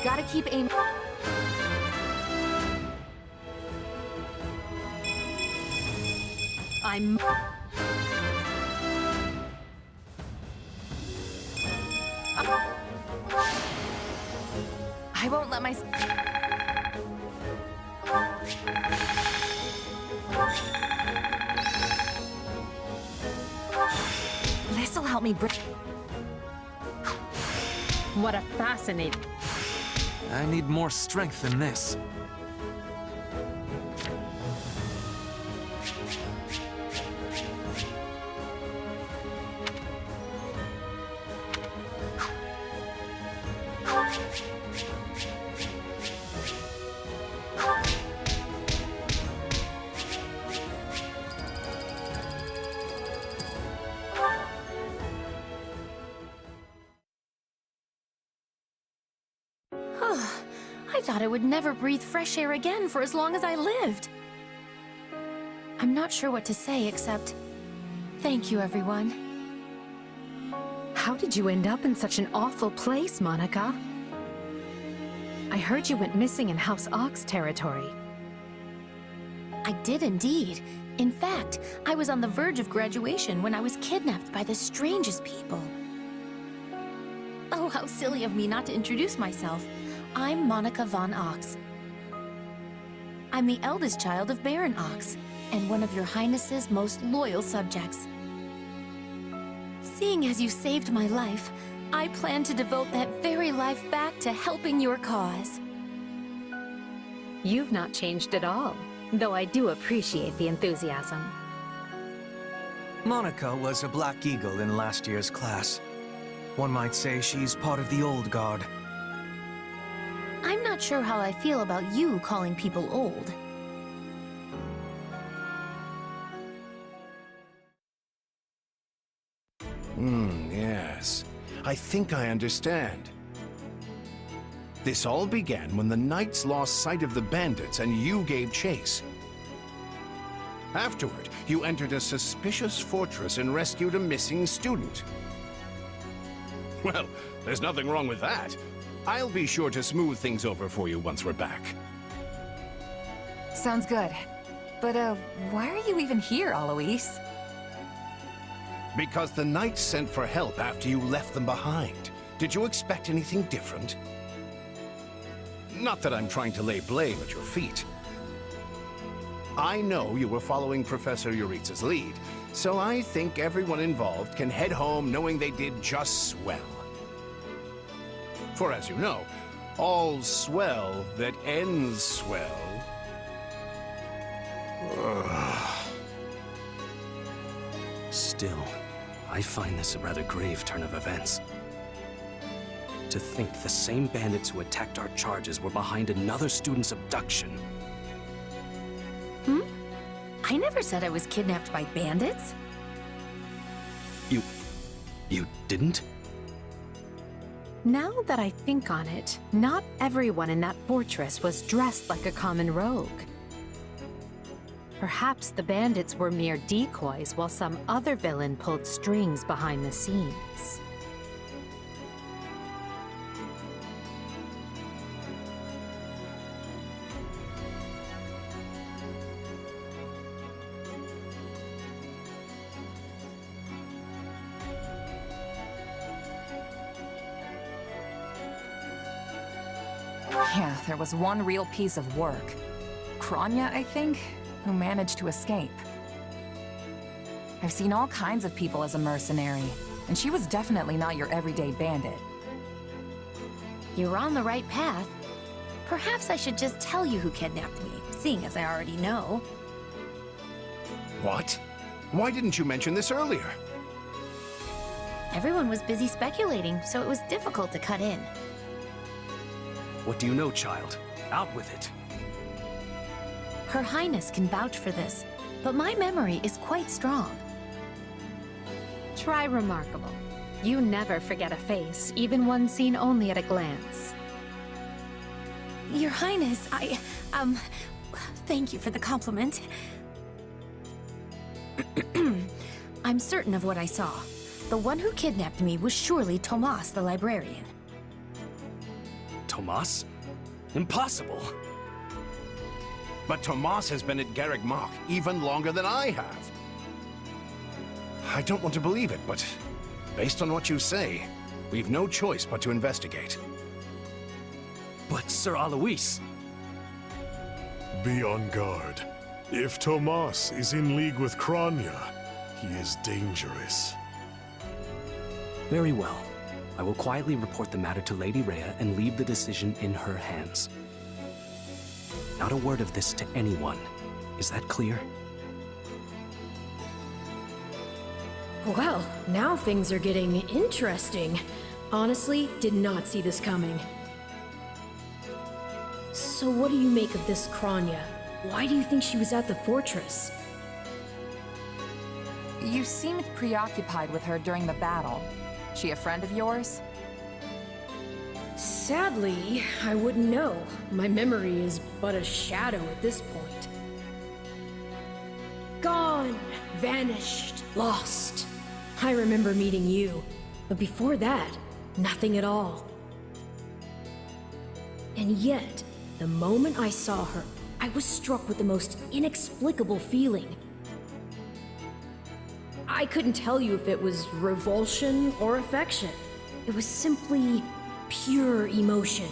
Gotta keep aiming. I'm... I won't let my... This'll help me break... What a fascinating... I need more strength than this. I thought I would never breathe fresh air again for as long as I lived. I'm not sure what to say except... thank you, everyone. How did you end up in such an awful place, Monica? I heard you went missing in House Ox territory. I did indeed. In fact, I was on the verge of graduation when I was kidnapped by the strangest people. Oh, how silly of me not to introduce myself. I'm Monica von Ox. I'm the eldest child of Baron Ox, and one of your Highness's most loyal subjects. Seeing as you saved my life, I plan to devote that very life back to helping your cause. You've not changed at all, though I do appreciate the enthusiasm. Monica was a Black Eagle in last year's class. One might say she's part of the old guard. I'm not sure how I feel about you calling people old. Yes. I think I understand. This all began when the knights lost sight of the bandits and you gave chase. Afterward, you entered a suspicious fortress and rescued a missing student. Well, there's nothing wrong with that. I'll be sure to smooth things over for you once we're back. Sounds good. But, why are you even here, Alois? Because the knights sent for help after you left them behind. Did you expect anything different? Not that I'm trying to lay blame at your feet. I know you were following Professor Yuritsa's lead, so I think everyone involved can head home knowing they did just swell. For as you know, all's swell that ends swell. Still, I find this a rather grave turn of events. To think the same bandits who attacked our charges were behind another student's abduction. I never said I was kidnapped by bandits. You didn't? Now that I think on it, not everyone in that fortress was dressed like a common rogue. Perhaps the bandits were mere decoys while some other villain pulled strings behind the scenes. Yeah, there was one real piece of work. Kranya, I think, who managed to escape. I've seen all kinds of people as a mercenary, and she was definitely not your everyday bandit. You're on the right path. Perhaps I should just tell you who kidnapped me, seeing as I already know. What? Why didn't you mention this earlier? Everyone was busy speculating, so it was difficult to cut in. What do you know, child? Out with it. Her Highness can vouch for this, but my memory is quite strong. Try remarkable. You never forget a face, even one seen only at a glance. Your Highness, thank you for the compliment. I'm certain of what I saw. The one who kidnapped me was surely Tomas the librarian. Tomas? Impossible! But Tomas has been at Garreg Mach even longer than I have. I don't want to believe it, but based on what you say, we've no choice but to investigate. But Sir Alois... Be on guard. If Tomas is in league with Kranya, he is dangerous. Very well. I will quietly report the matter to Lady Rhea and leave the decision in her hands. Not a word of this to anyone. Is that clear? Well, now things are getting interesting. Honestly, did not see this coming. So what do you make of this Kranya? Why do you think she was at the fortress? You seemed preoccupied with her during the battle. She a friend of yours? Sadly, I wouldn't know. My memory is but a shadow at this point. Gone, vanished, lost. I remember meeting you, but before that, nothing at all. And yet, the moment I saw her, I was struck with the most inexplicable feeling. I couldn't tell you if it was revulsion or affection. It was simply pure emotion.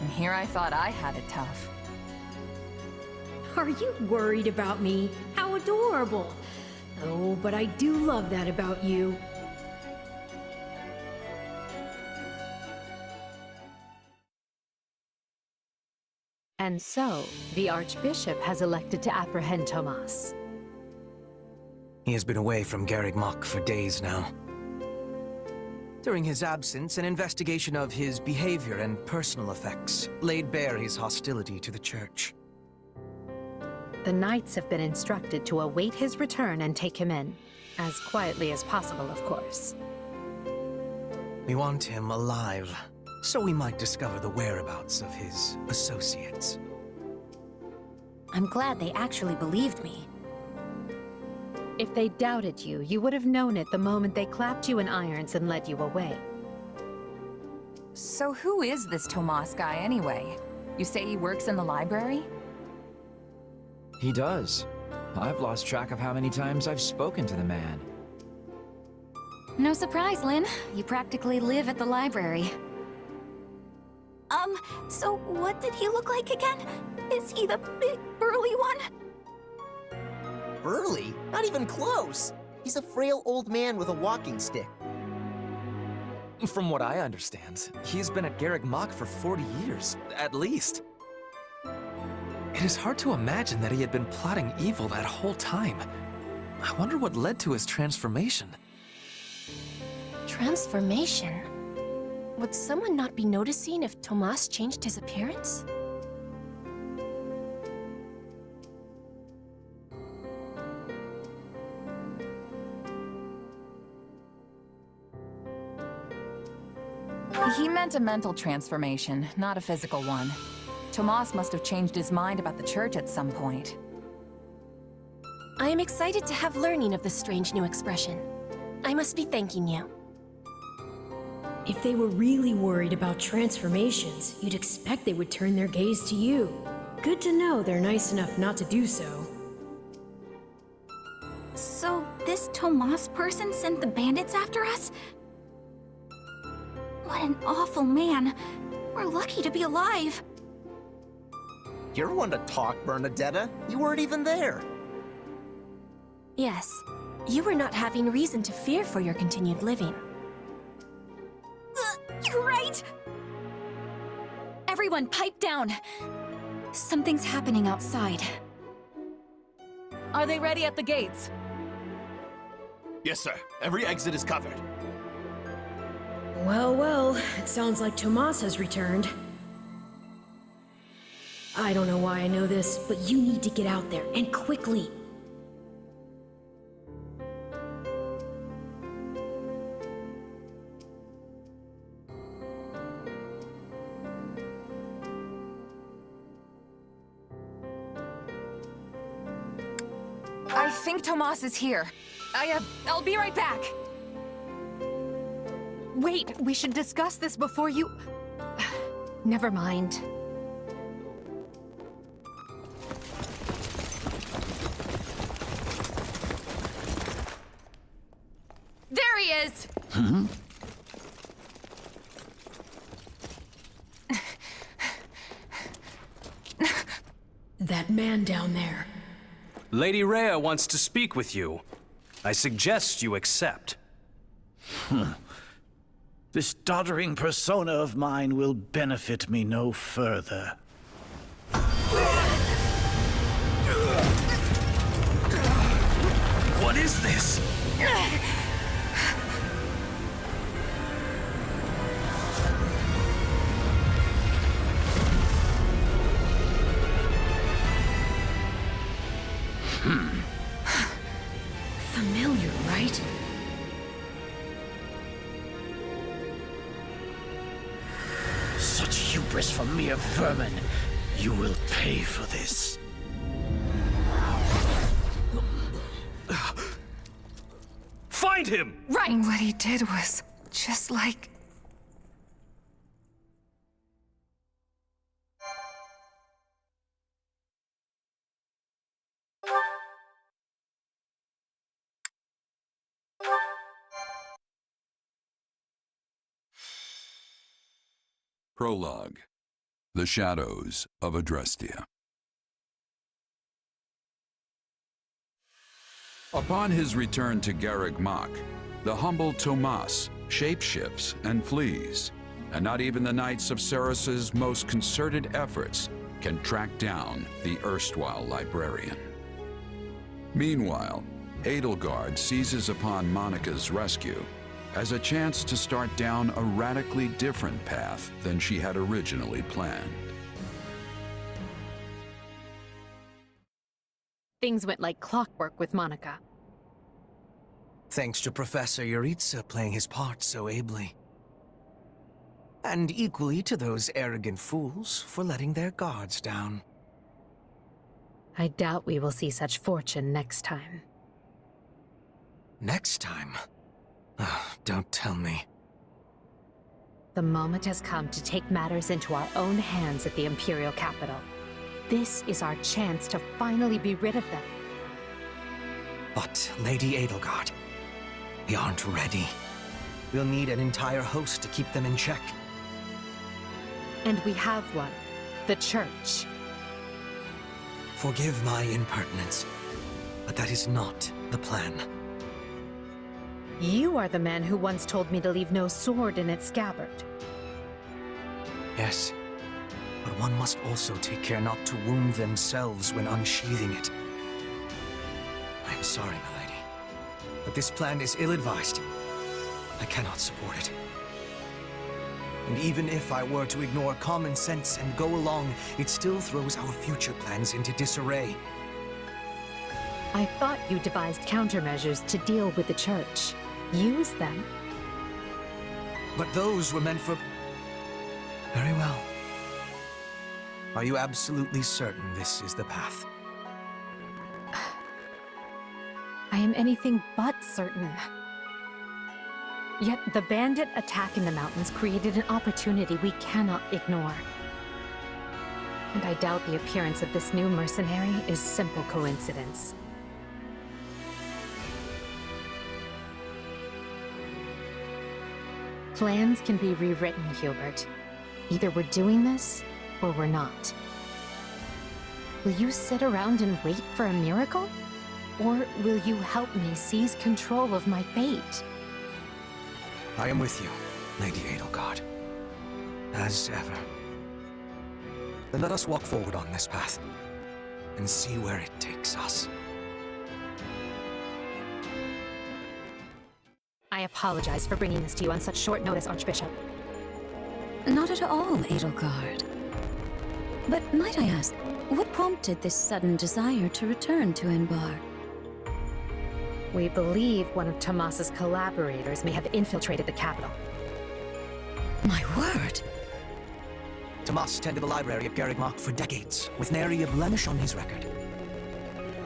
And here I thought I had it tough. Are you worried about me? How adorable! Oh, but I do love that about you. And so, the Archbishop has elected to apprehend Tomas. He has been away from Garreg Mach for days now. During his absence, an investigation of his behavior and personal effects laid bare his hostility to the Church. The Knights have been instructed to await his return and take him in. As quietly as possible, of course. We want him alive, so we might discover the whereabouts of his associates. I'm glad they actually believed me. If they doubted you, you would have known it the moment they clapped you in irons and led you away. So who is this Tomas guy anyway? You say he works in the library? He does. I've lost track of how many times I've spoken to the man. No surprise, Lynn. You practically live at the library. So what did he look like again? Is he the big, burly one? Burly? Not even close! He's a frail old man with a walking stick. From what I understand, he's been at Garreg Mach for 40 years, at least. It is hard to imagine that he had been plotting evil that whole time. I wonder what led to his transformation. Transformation? Would someone not be noticing if Tomas changed his appearance? He meant a mental transformation, not a physical one. Tomas must have changed his mind about the church at some point. I am excited to have learning of this strange new expression. I must be thanking you. If they were really worried about transformations, you'd expect they would turn their gaze to you. Good to know they're nice enough not to do so. So, this Tomas person sent the bandits after us? What an awful man. We're lucky to be alive. You're one to talk, Bernadetta. You weren't even there. Yes, you were not having reason to fear for your continued living. You're right! Everyone, pipe down! Something's happening outside. Are they ready at the gates? Yes, sir. Every exit is covered. Well, well, it sounds like Tomas has returned. I don't know why I know this, but you need to get out there, and quickly. I think Tomas is here. I'll be right back. Wait, we should discuss this before you... Never mind. There he is! That man down there. Lady Rhea wants to speak with you. I suggest you accept. This doddering persona of mine will benefit me no further. What is this? Familiar, right? Such hubris from mere vermin. You will pay for this. Find him! Right! What he did was just like... Prologue. The Shadows of Adrestia. Upon his return to Garreg Mach, the humble Tomas shapeshifts and flees, and not even the Knights of Ceres's most concerted efforts can track down the erstwhile librarian. Meanwhile, Edelgard seizes upon Monica's rescue as a chance to start down a radically different path than she had originally planned. Things went like clockwork with Monica. Thanks to Professor Yuritsa playing his part so ably. And equally to those arrogant fools for letting their guards down. I doubt we will see such fortune next time. Next time? Don't tell me. The moment has come to take matters into our own hands at the Imperial capital. This is our chance to finally be rid of them. But, Lady Edelgard, we aren't ready. We'll need an entire host to keep them in check. And we have one. The Church. Forgive my impertinence, but that is not the plan. You are the man who once told me to leave no sword in its scabbard. Yes, but one must also take care not to wound themselves when unsheathing it. I am sorry, my lady, but this plan is ill-advised. I cannot support it. And even if I were to ignore common sense and go along, it still throws our future plans into disarray. I thought you devised countermeasures to deal with the Church. Use them. But those were meant for... Very well. Are you absolutely certain this is the path? I am anything but certain. Yet the bandit attack in the mountains created an opportunity we cannot ignore. And I doubt the appearance of this new mercenary is simple coincidence. Plans can be rewritten, Hubert. Either we're doing this, or we're not. Will you sit around and wait for a miracle? Or will you help me seize control of my fate? I am with you, Lady Edelgard. As ever. Then let us walk forward on this path, and see where it takes us. I apologize for bringing this to you on such short notice, Archbishop. Not at all, Edelgard. But might I ask, what prompted this sudden desire to return to Enbar? We believe one of Tomas's collaborators may have infiltrated the capital. My word! Tomas tended the library at Garreg Mach for decades, with nary a blemish on his record.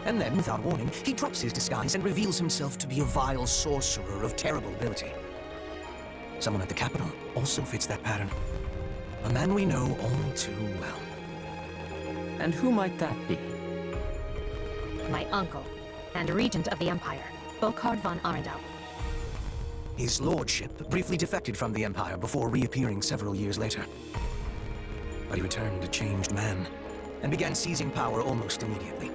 And then, without warning, he drops his disguise and reveals himself to be a vile sorcerer of terrible ability. Someone at the capital also fits that pattern. A man we know all too well. And who might that be? My uncle, and regent of the Empire, Volkard von Arundel. His lordship briefly defected from the Empire before reappearing several years later. But he returned a changed man, and began seizing power almost immediately.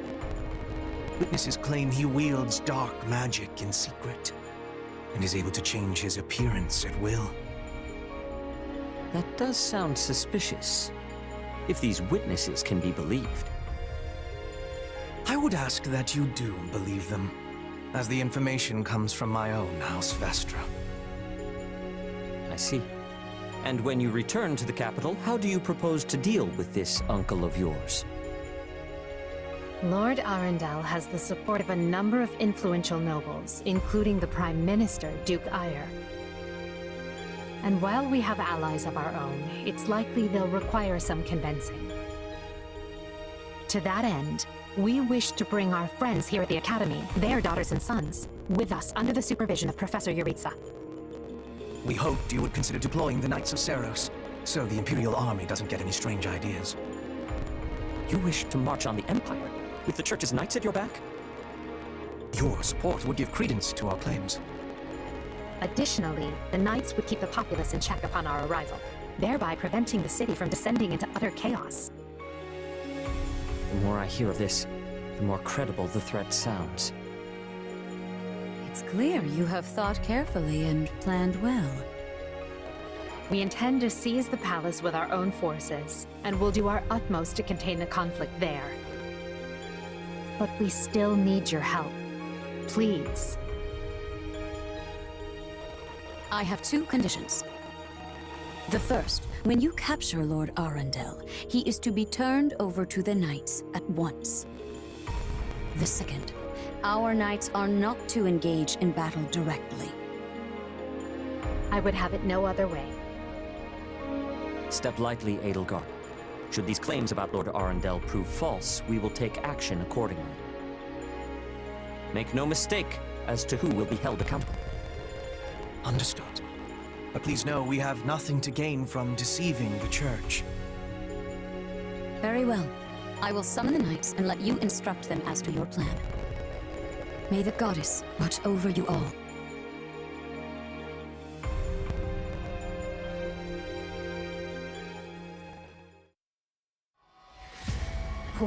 Witnesses claim he wields dark magic in secret, and is able to change his appearance at will. That does sound suspicious, if these witnesses can be believed. I would ask that you do believe them, as the information comes from my own House Vestra. I see. And when you return to the capital, how do you propose to deal with this uncle of yours? Lord Arundel has the support of a number of influential nobles, including the Prime Minister, Duke Ayer. And while we have allies of our own, it's likely they'll require some convincing. To that end, we wish to bring our friends here at the Academy, their daughters and sons, with us under the supervision of Professor Yuritsa. We hoped you would consider deploying the Knights of Seros, so the Imperial Army doesn't get any strange ideas. You wish to march on the Empire, with the Church's knights at your back? Your support would give credence to our claims. Additionally, the Knights would keep the populace in check upon our arrival, thereby preventing the city from descending into utter chaos. The more I hear of this, the more credible the threat sounds. It's clear you have thought carefully and planned well. We intend to seize the palace with our own forces, and we'll do our utmost to contain the conflict there. But we still need your help. Please. I have two conditions. The first, when you capture Lord Arundel, he is to be turned over to the Knights at once. The second, our Knights are not to engage in battle directly. I would have it no other way. Step lightly, Edelgard. Should these claims about Lord Arundel prove false, we will take action accordingly. Make no mistake as to who will be held accountable. Understood. But please know we have nothing to gain from deceiving the Church. Very well. I will summon the Knights and let you instruct them as to your plan. May the Goddess watch over you all.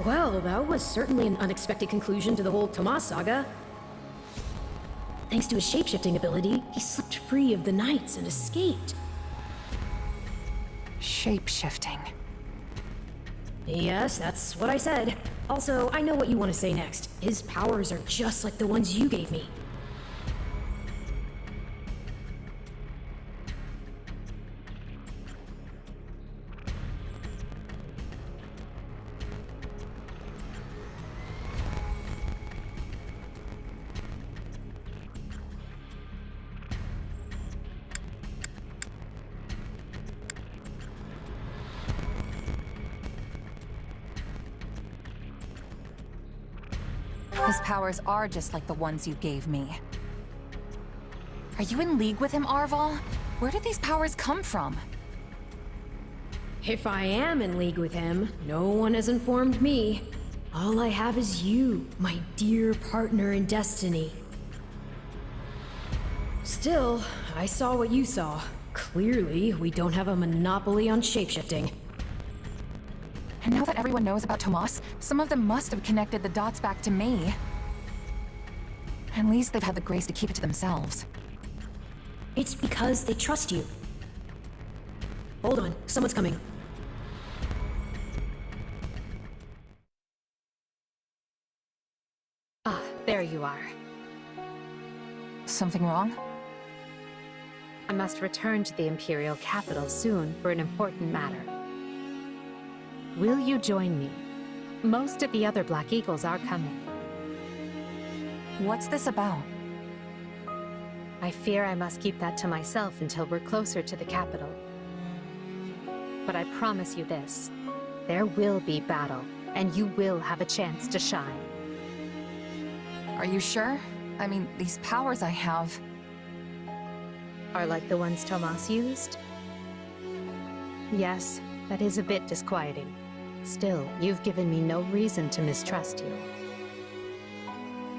Well, that was certainly an unexpected conclusion to the whole Tomas saga. Thanks to his shapeshifting ability, he slipped free of the Knights and escaped. Shapeshifting. Yes, that's what I said. Also, I know what you want to say next. His powers are just like the ones you gave me. His powers are just like the ones you gave me. Are you in league with him, Arval? Where did these powers come from? If I am in league with him, no one has informed me. All I have is you, my dear partner in destiny. Still, I saw what you saw. Clearly, we don't have a monopoly on shapeshifting. And now that everyone knows about Tomas, some of them must have connected the dots back to me. At least they've had the grace to keep it to themselves. It's because they trust you. Hold on, someone's coming. Ah, there you are. Something wrong? I must return to the Imperial capital soon for an important matter. Will you join me? Most of the other Black Eagles are coming. What's this about? I fear I must keep that to myself until we're closer to the capital. But I promise you this. There will be battle, and you will have a chance to shine. Are you sure? I mean, these powers I have... Are like the ones Tomas used? Yes, that is a bit disquieting. Still, you've given me no reason to mistrust you.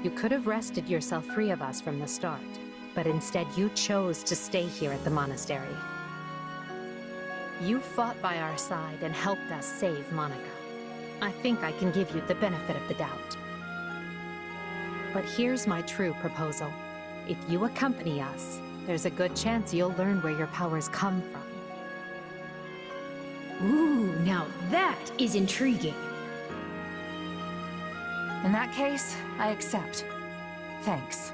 You could have wrested yourself free of us from the start, but instead you chose to stay here at the monastery. You fought by our side and helped us save Monica. I think I can give you the benefit of the doubt. But here's my true proposal. If you accompany us, there's a good chance you'll learn where your powers come from. Ooh, now that is intriguing. In that case, I accept. Thanks.